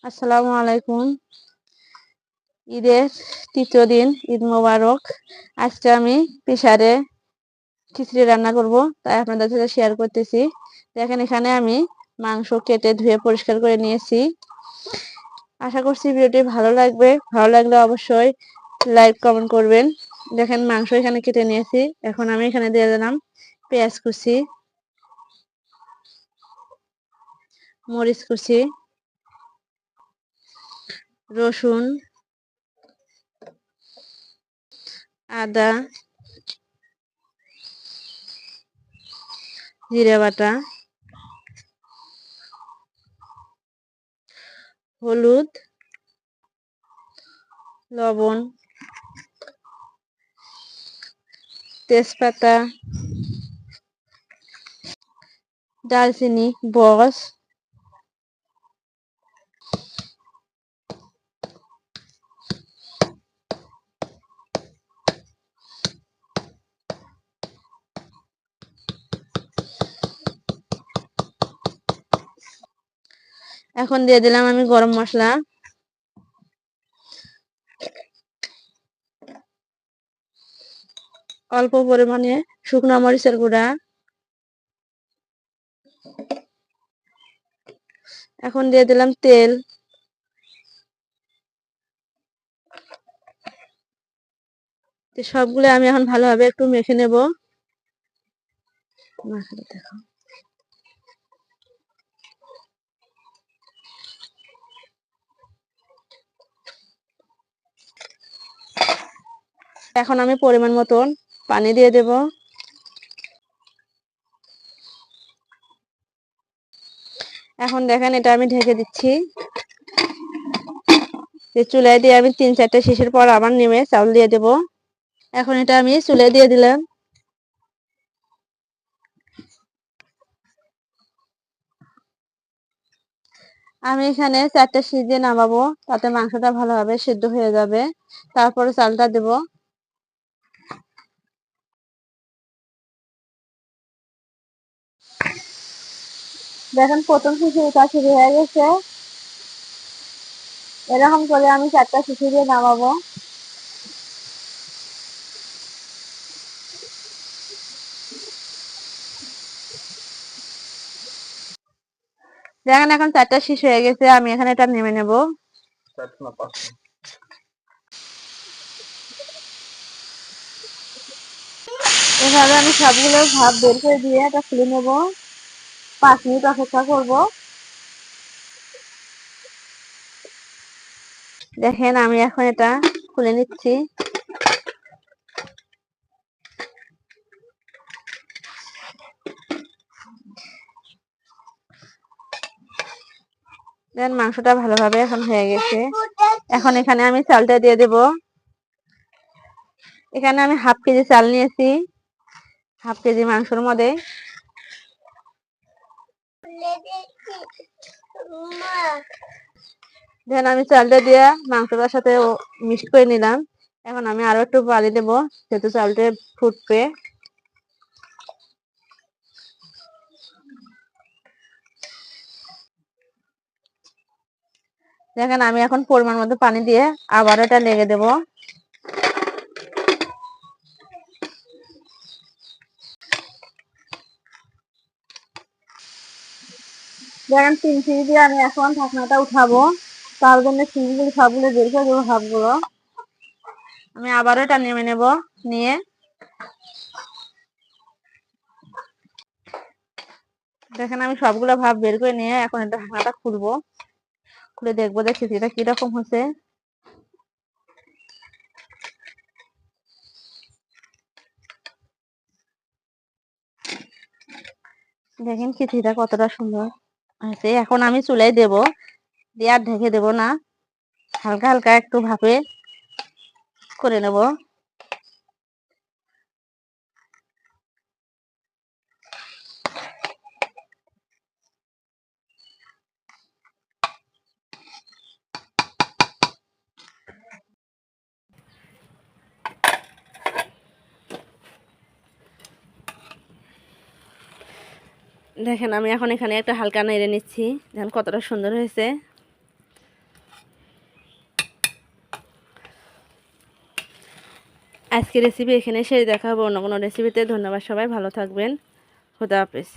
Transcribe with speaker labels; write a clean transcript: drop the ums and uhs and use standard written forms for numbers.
Speaker 1: আসসালামু আলাইকুম। ঈদের তৃতীয় দিন, ঈদ মোবারক। আজকে আমি প্রেসারে খিচুড়ি রান্না করব, তাই আপনাদের সাথে শেয়ার করতেছি। দেখেন, এখানে আমি মাংস কেটে ধুয়ে পরিষ্কার করে নিয়েছি। আশা করছি ভিডিওটি ভালো লাগবে। ভালো লাগলে অবশ্যই লাইক কমেন্ট করবেন। দেখেন, মাংস এখানে কেটে নিয়েছি। এখন আমি এখানে দিয়ে দিলাম পেঁয়াজ কুচি, মরিচ কুচি, রসুন, আদা, জিরে বাটা, হলুদ, লবণ, তেজপাতা, দারচিনি, বস, এখন দিয়ে দিলাম আমি গরম মশলা, অল্প পরিমাণে শুকনো মরিচের গুঁড়া। এখন দিয়ে দিলাম তেল। সবগুলো আমি এখন ভালোভাবে একটু মেখে নেব। দেখো, এখন আমি পরিমাণ মতন পানি দিয়ে দেব। এখন দেখেন, এটা আমি ঢেকে দিচ্ছি। চুলায় দিয়ে আমি 3-4টা শিশির পর আবার নেমে চাউল দিয়ে দেব। এখন এটা আমি চুলায় দিয়ে দিলাম। আমি এখানে 4টা সিটি দিয়ে নামাবো, তাতে মাংসটা ভালোভাবে সিদ্ধ হয়ে যাবে। তারপরে চালটা দেব। দেখেন, প্রথম খিচুড়িটা শুরু হয়ে গেছে। এরকম করে আমি 4টা খিচুড়ি দিয়ে নামাবো। দেখেন, এখন 4টা শেষ হয়ে গেছে। আমি এখানে এটা নেমে নেব। এভাবে আমি সবগুলো ভাপ বের করে দিয়ে এটা খুলে নেব। 5 মিনিট অপেক্ষা করব। দেখেন, আমি এখন এটা খুলে নিচ্ছি। দেন মাংসটা ভালোভাবে এখন হয়ে গেছে। এখন এখানে আমি চালটা দিয়ে দেব। এখানে আমি হাফ কেজি চাল নিয়েছি, হাফ কেজি মাংসের মধ্যে। দেন আমি চালটা দিয়ে মাংসটার সাথে মিক্সড করে নিলাম। এখন আমি আরো একটু পানি দেবো, যেহেতু চালটা ফুটবে। দেখেন, আমি এখন পরিমাণ মতো পানি দিয়ে আবার এটা লেগে দেব। দেখেন, 3 সিটি দিয়ে আমি এখন ঢাকনাটা উঠাবো। তার জন্য সিটিগুলো সবগুলো বের করে দেবো, ভাবগুলো। আমি আবারও এটা নেমে নেব। নিয়ে দেখেন, আমি সবগুলো ভাব বের করে নিয়ে এখন এটা ঢাকনাটা খুলবো। খুলে দেখবো যে খিচুড়িটা কিরকম হচ্ছে। দেখেন, খিচুড়িটা কতটা সুন্দর হয়েছে। এখন আমি চুলায় দেব, দিয়ে আর ঢেকে দেব না। হালকা হালকা একটু ভাপে করে নেব। দেখেন, আমি এখন এখানে একটা হালকা নেড়ে নিচ্ছি। দেখেন কতটা সুন্দর হয়েছে। আজকে রেসিপি এখানে শেষ, দেখা হবে অন্য কোনো রেসিপিতে। ধন্যবাদ, সবাই ভালো থাকবেন। খোদা হাফেজ।